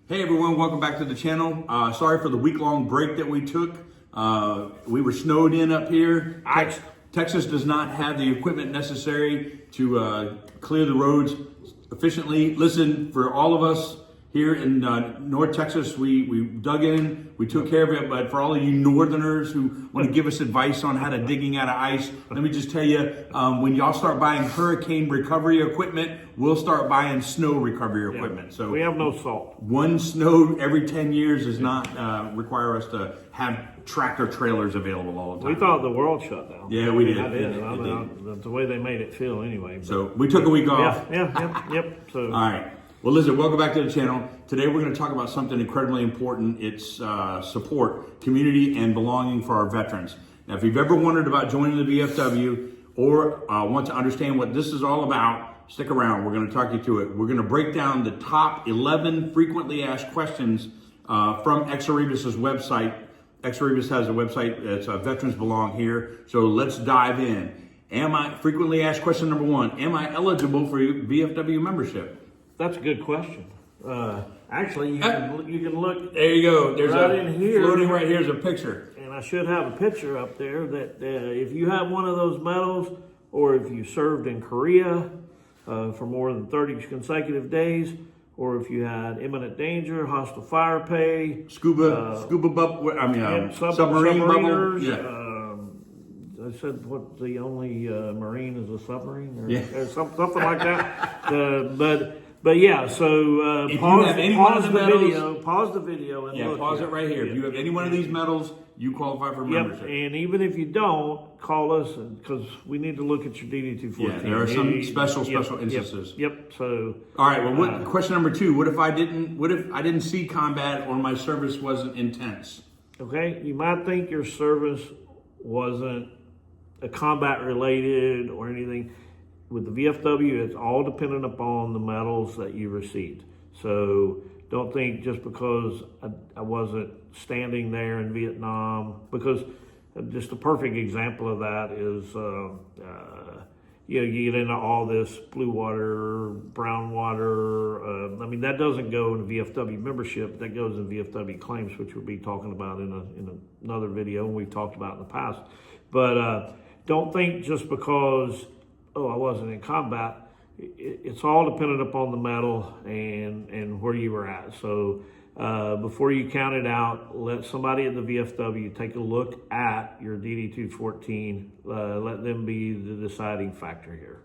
Hey everyone, welcome back to the channel. Sorry for the week-long break that we took. We were snowed in up here. Texas does not have the equipment necessary to clear the roads efficiently. Listen, for all of us here in North Texas, we dug in, we took care of it, but for all of you northerners who want to give us advice on how to digging out of ice, let me just tell you, when y'all start buying hurricane recovery equipment, we'll start buying snow recovery equipment. So we have no salt. One snow every 10 years does not require us to have tractor trailers available all the time. We thought the world shut down. Yeah, we did. I did. That's the way they made it feel anyway. But, so we took a week off. Yep. So all right. Well, listen, welcome back to the channel. Today we're going to talk about something incredibly important. It's support, community, and belonging for our veterans. Now, if you've ever wondered about joining the VFW or want to understand what this is all about, stick around. We're going to talk you through it. We're going to break down the top 11 frequently asked questions from Ex Arribas' website. Ex Arribas has a website that's Veterans Belong Here. So let's dive in. Frequently asked question number one, am I eligible for VFW membership? That's a good question. Actually, you can look. There you go. There's right in here. Floating right here is a picture. And I should have a picture up there that if you have one of those medals, or if you served in Korea for more than 30 consecutive days, or if you had imminent danger, hostile fire pay, submarine bubble. Yeah. I said, what, the only Marine is a submarine, or something like that. But yeah, so pause the video, and look. Pause it right here. If you have any one of these medals, you qualify for membership. And even if you don't, call us, because we need to look at your DD-214. Yeah, there are some special instances. Yep. So all right. Well, question number two? What if I didn't see combat or my service wasn't intense? Okay, you might think your service wasn't combat related or anything. With the VFW, it's all dependent upon the medals that you received. So don't think just because I wasn't standing there in Vietnam, because just a perfect example of that is, you get into all this blue water, brown water. That doesn't go in VFW membership. That goes in VFW claims, which we'll be talking about in another video, and we've talked about in the past. But don't think just because, I wasn't in combat. It's all dependent upon the medal and where you were at. So before you count it out, let somebody at the VFW take a look at your DD-214. Let them be the deciding factor here.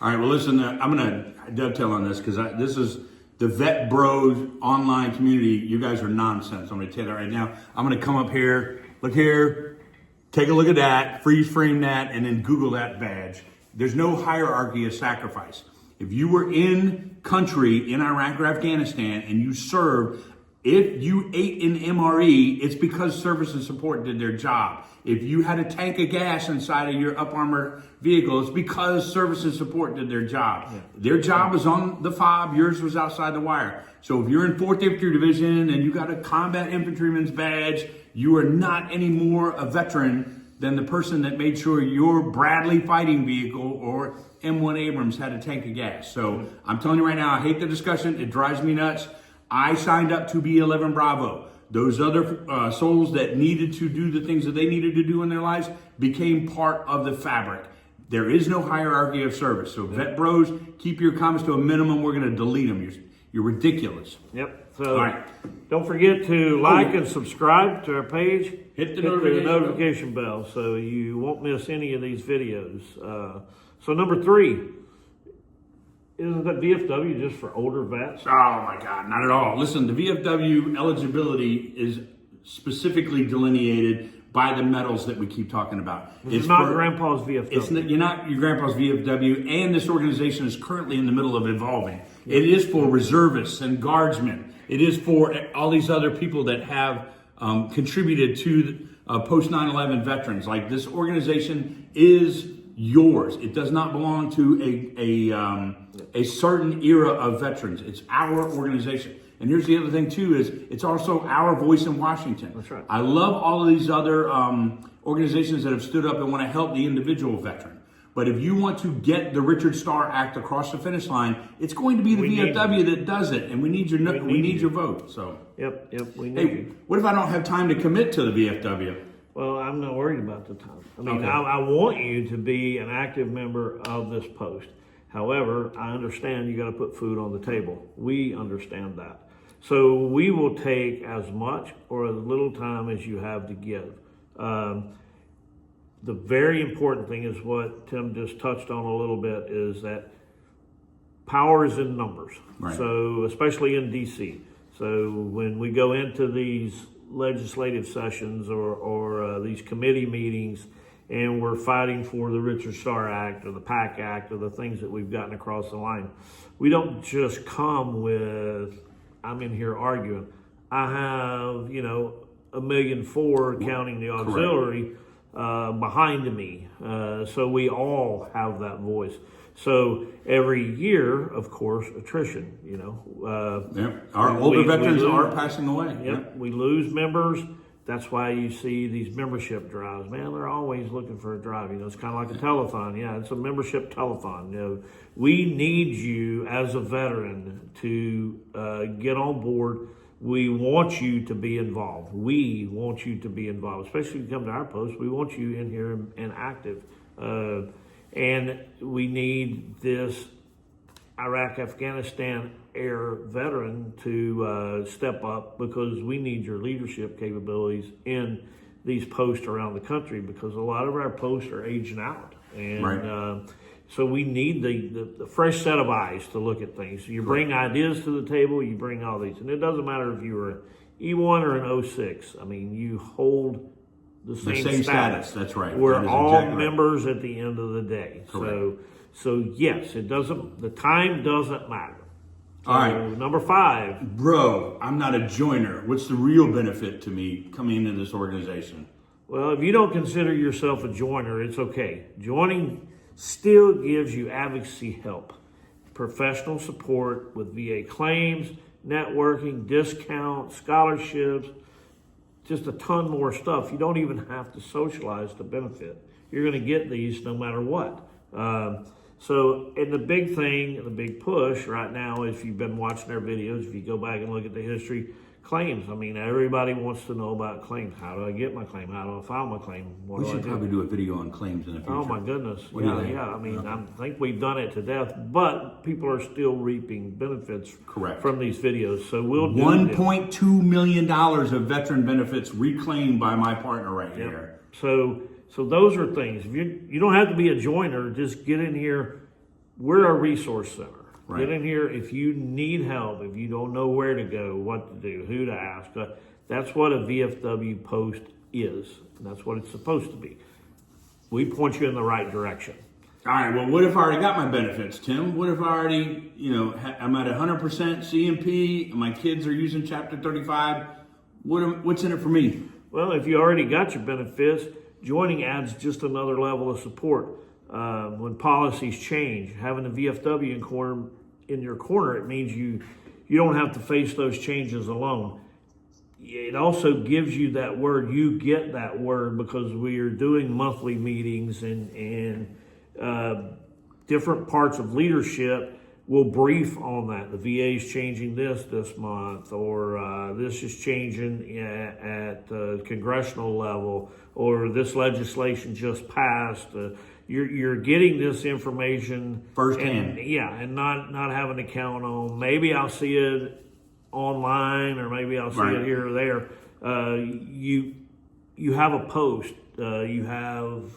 All right, well, listen, I'm going to dovetail on this because this is the Vet Bros online community. You guys are nonsense. I'm going to tell you that right now. I'm going to come up here, look here, take a look at that, freeze frame that, and then Google that badge. There's no hierarchy of sacrifice. If you were in country in Iraq or Afghanistan and you served, if you ate in MRE, it's because service and support did their job. If you had a tank of gas inside of your up armored vehicle, it's because service and support did their job. Yeah. Their job was on the fob, yours was outside the wire. So if you're in 4th Infantry Division and you got a combat infantryman's badge, you are not anymore a veteran than the person that made sure your Bradley fighting vehicle or M1 Abrams had a tank of gas. So I'm telling you right now, I hate the discussion. It drives me nuts. I signed up to be 11 Bravo. Those other souls that needed to do the things that they needed to do in their lives became part of the fabric. There is no hierarchy of service. So Vet Bros, keep your comments to a minimum. We're going to delete them. You're ridiculous. Yep. So don't forget to like and subscribe to our page. Hit the notification bell so you won't miss any of these videos. So number 3, isn't that VFW just for older vets? Oh my God, not at all. Listen, the VFW eligibility is specifically delineated by the medals that we keep talking about. It's not Grandpa's VFW. You're not your Grandpa's VFW, and this organization is currently in the middle of evolving. It is for reservists and guardsmen. It is for all these other people that have contributed to post 9/11 veterans. Like, this organization is yours. It does not belong to a certain era of veterans. It's our organization. And here's the other thing too, is it's also our voice in Washington. That's right. I love all of these other organizations that have stood up and want to help the individual veteran. But if you want to get the Richard Starr Act across the finish line, it's going to be the VFW that does it, and we need your vote. So Yep, we need you. What if I don't have time to commit to the VFW? Well, I'm not worried about the time. I mean, Okay. I want you to be an active member of this post. However, I understand you got to put food on the table. We understand that. So we will take as much or as little time as you have to give. The very important thing is what Tim just touched on a little bit, is that power is in numbers. Right. So especially in DC. So when we go into these legislative sessions or these committee meetings, and we're fighting for the Richard Starr Act or the PAC Act or the things that we've gotten across the line, we don't just come with, I'm in here arguing. I have, $1.4 million counting the auxiliary behind me. So we all have that voice. So every year, of course, attrition, Our older veterans are passing away. Yep, we lose members. That's why you see these membership drives. Man, they're always looking for a drive. It's kind of like a telethon. Yeah, it's a membership telethon. We need you as a veteran to get on board. We want you to be involved. We want you to be involved, especially if you come to our post. We want you in here and active. And we need this Iraq-Afghanistan air veteran to step up, because we need your leadership capabilities in these posts around the country, because a lot of our posts are aging out. And Right. So we need the fresh set of eyes to look at things. You bring ideas to the table, you bring all these. And it doesn't matter if you were an E1 or an 06. I mean, you hold the same status. That's right. We're That is all exactly right. members at the end of the day. Correct. So yes, the time doesn't matter. All right. Number 5. Bro, I'm not a joiner. What's the real benefit to me coming into this organization? Well, if you don't consider yourself a joiner, it's okay. Joining still gives you advocacy help, professional support with VA claims, networking, discounts, scholarships, just a ton more stuff. You don't even have to socialize to benefit. You're going to get these no matter what. And the big thing, the big push right now, if you've been watching our videos, if you go back and look at the history, claims. I mean, everybody wants to know about claims. How do I get my claim? How do I file my claim? What We do I should do? probably do a video on claims in the future. Oh my goodness. What do you think? I mean, I think we've done it to death, but people are still reaping benefits Correct. from these videos. So we'll do $1.2 million of veteran benefits reclaimed by my partner right here. So those are things. If you don't have to be a joiner, just get in here. We're a resource center. Right. Get in here if you need help, if you don't know where to go, what to do, who to ask. That's what a VFW post is. That's what it's supposed to be. We point you in the right direction. All right, well, what if I already got my benefits, Tim? What if I already, I'm at 100% CMP, my kids are using Chapter 35? What's in it for me? Well, if you already got your benefits, joining adds just another level of support. When policies change, having a VFW in your corner, it means you don't have to face those changes alone. It also gives you that word. You get that word because we are doing monthly meetings and different parts of leadership will brief on that. The VA is changing this month, or this is changing at the congressional level, or this legislation just passed. You're getting this information Firsthand. and not having to count on, maybe I'll see it online, or maybe I'll see Right. it here or there. You have a post, you have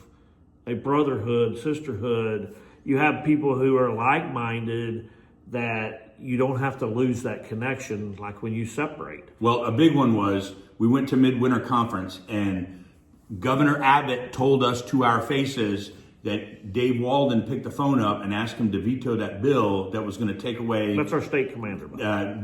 a brotherhood, sisterhood, you have people who are like-minded, that you don't have to lose that connection like when you separate. Well, a big one was we went to Midwinter Conference, and Governor Abbott told us to our faces that Dave Walden picked the phone up and asked him to veto that bill that was going to take away. That's our state commander.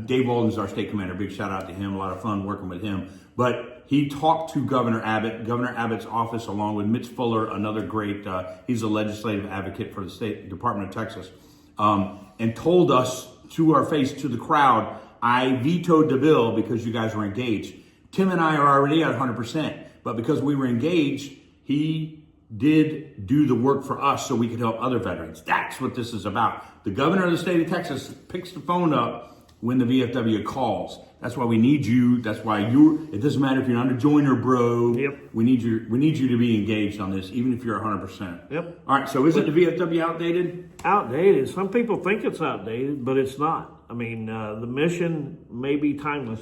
Dave Walden's our state commander. Big shout out to him. A lot of fun working with him. But he talked to Governor Abbott, Governor Abbott's office, along with Mitch Fuller, another great, he's a legislative advocate for the State Department of Texas, and told us to our face, to the crowd, I vetoed the bill because you guys were engaged. Tim and I are already at 100%, but because we were engaged, he did do the work for us so we could help other veterans. That's what this is about. The governor of the state of Texas picks the phone up when the VFW calls. That's why we need you. That's why it doesn't matter if you're not a joiner, bro. Yep. We need you to be engaged on this, even if you're 100%. Yep. All right, so is it the VFW outdated? Outdated. Some people think it's outdated, but it's not. I mean, the mission may be timeless.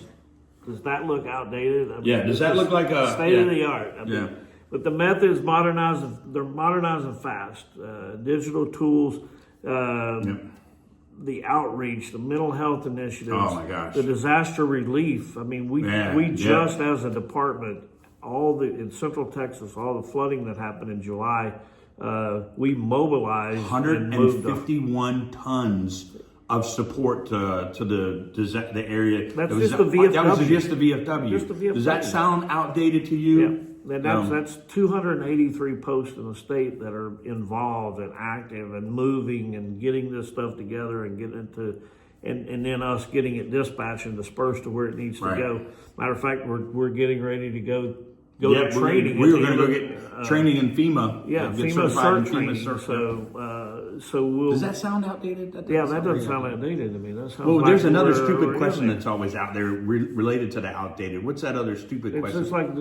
Does that look outdated? I mean, Yeah, does that look like a... state of the art? I mean, Yeah. But the methods they're modernizing fast. Digital tools, Yep. the outreach, the mental health initiatives, Oh, my gosh. the disaster relief. I mean, we just as a department, in Central Texas, all the flooding that happened in July, we mobilized 151 tons of support to the area. That's just the VFW. That was just the VFW. Just the VFW. Does that sound outdated to you? Yeah. And that's 283 posts in the state that are involved and active and moving and getting this stuff together and getting it to, and then us getting it dispatched and dispersed to where it needs to go. Matter of fact, we're getting ready to go to training. We were going to go get training in FEMA. Yeah, get FEMA certified cert in training. So we'll. Does that sound outdated? That doesn't sound outdated to me. That sounds well, like there's another we're stupid question there. that's always out there related to the outdated. What's that other stupid It's question? just like,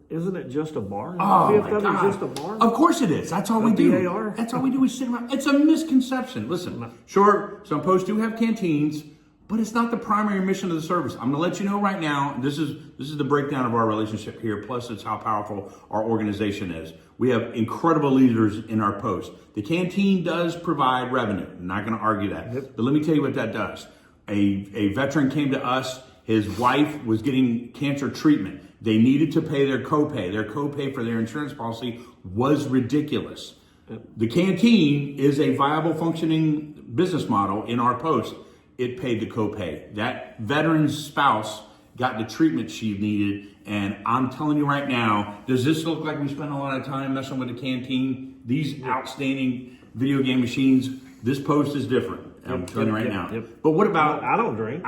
isn't it just a bar? Oh, VFW my God. is just a bar? Of course it is. That's all we do. BAR? That's all we do is sit around. It's a misconception. Listen, sure, some posts do have canteens, but it's not the primary mission of the service. I'm going to let you know right now, this is the breakdown of our relationship here, plus it's how powerful our organization is. We have incredible leaders in our post. The canteen does provide revenue. I'm not going to argue that. Yep. But let me tell you what that does. A veteran came to us. His wife was getting cancer treatment. They needed to pay their copay. Their copay for their insurance policy was ridiculous. The canteen is a viable functioning business model in our post. It paid the copay. That veteran's spouse got the treatment she needed. And I'm telling you right now, does this look like we spend a lot of time messing with the canteen? These outstanding video game machines, this post is different. I'm telling you right now. But what about... I don't drink.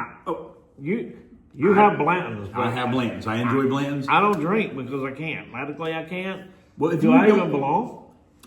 You have Blanton's. I have Blanton's. I enjoy Blanton's. I don't drink because I can't. Medically, I can't. Well, if Do you I don't- even belong?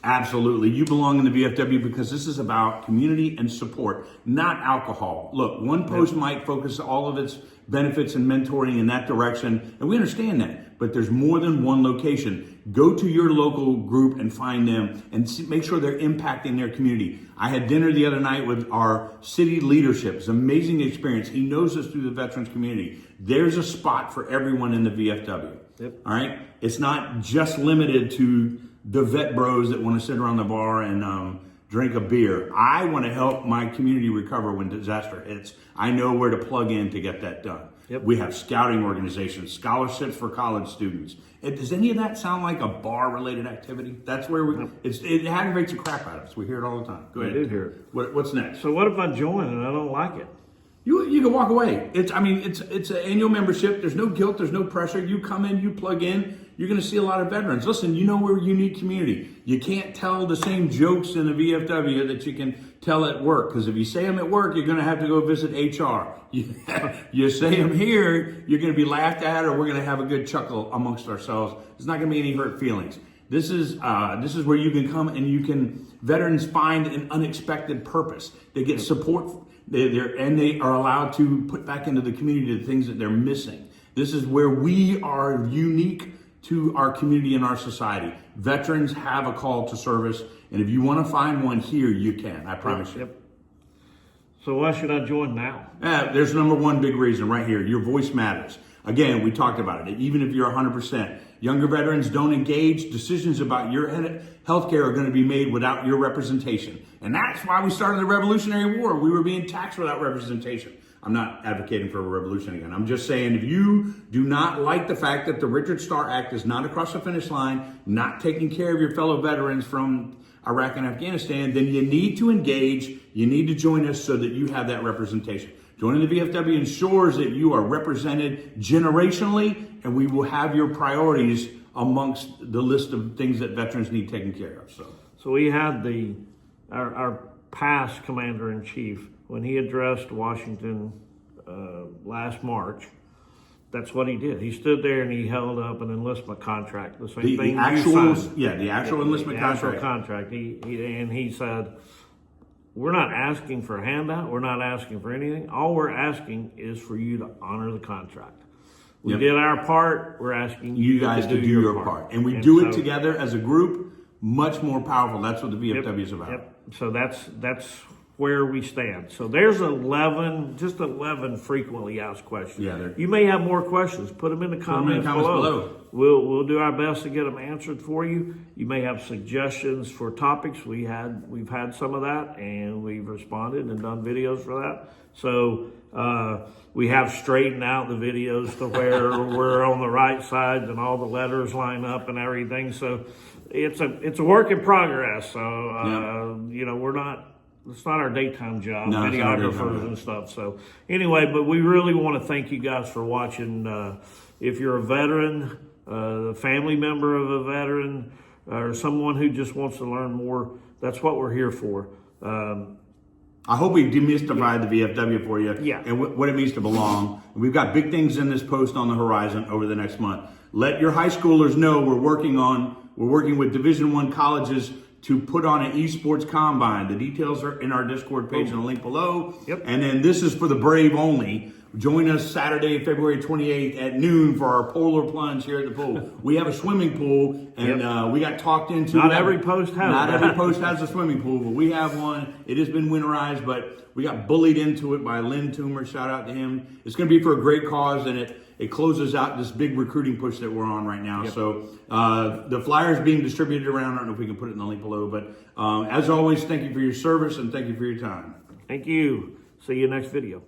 Absolutely. You belong in the VFW because this is about community and support, not alcohol. Look, one post might focus all of its benefits and mentoring in that direction, and we understand that, but there's more than one location. Go to your local group and find them and make sure they're impacting their community. I had dinner the other night with our city leadership. It's an amazing experience. He knows us through the veterans community. There's a spot for everyone in the VFW. Yep. All right? It's not just limited to the vet bros that want to sit around the bar and drink a beer. I want to help my community recover when disaster hits. I know where to plug in to get that done. Yep. We have scouting organizations, scholarships for college students. Does any of that sound like a bar-related activity? That's where it aggravates the crap out of us. We hear it all the time. Go ahead. I do hear it. What's next? So what if I join and I don't like it? You can walk away. It's an annual membership. There's no guilt. There's no pressure. You come in, you plug in. You're going to see a lot of veterans. Listen, you know we're a unique community. You can't tell the same jokes in the VFW that you can tell at work. Because if you say them at work, you're going to have to go visit HR. You say them here, you're going to be laughed at, or we're going to have a good chuckle amongst ourselves. There's not going to be any hurt feelings. This is where you can come and veterans find an unexpected purpose. They get support. They are allowed to put back into the community the things that they're missing. This is where we are unique to our community and our society. Veterans have a call to service, and if you want to find one here, you can. I promise you. Yep. So why should I join now? There's number one big reason right here. Your voice matters. Again, we talked about it. Even if you're 100%, younger veterans don't engage. Decisions about your health care are going to be made without your representation. And that's why we started the Revolutionary War. We were being taxed without representation. I'm not advocating for a revolution again. I'm just saying if you do not like the fact that the Richard Starr Act is not across the finish line, not taking care of your fellow veterans from Iraq and Afghanistan, then you need to engage. You need to join us so that you have that representation. Joining the VFW ensures that you are represented generationally, and we will have your priorities amongst the list of things that veterans need taken care of. So we had our past commander-in-chief, when he addressed Washington last March, That's what he did. He stood there and he held up an enlistment contract. The same The thing actual, you signed. yeah, the actual enlistment The actual contract. contract. He said, we're not asking for a handout. We're not asking for anything. All we're asking is for you to honor the contract. We Yep. did our part. We're asking You guys to do your part. And we do it together as a group, much more powerful. That's what the VFW is about. Yep. So that's where we stand. So there's 11 frequently asked questions. Yeah, you may have more questions. Put them in the comments below. We'll do our best to get them answered for you. You may have suggestions for topics. We've had some of that, and we've responded and done videos for that. So we have straightened out the videos to where we're on the right sides and all the letters line up and everything. So it's a work in progress. So we're not. It's not our daytime job, videographers and stuff. So anyway, but we really want to thank you guys for watching. If you're a veteran, a family member of a veteran, or someone who just wants to learn more, that's what we're here for. I hope we demystified the VFW for you and what it means to belong. We've got big things in this post on the horizon over the next month. Let your high schoolers know we're working with Division I colleges to put on an Esports Combine. The details are in our Discord page and the link below. Yep. And then this is for the brave only. Join us Saturday, February 28th at noon for our polar plunge here at the pool. We have a swimming pool, and we got talked into. Not every post has a swimming pool, but we have one. It has been winterized, but we got bullied into it by Lynn Toomer. Shout out to him. It's going to be for a great cause, and it closes out this big recruiting push that we're on right now. So the flyers being distributed around. I don't know if we can put it in the link below, but as always, thank you for your service and thank you for your time. Thank you. See you next video.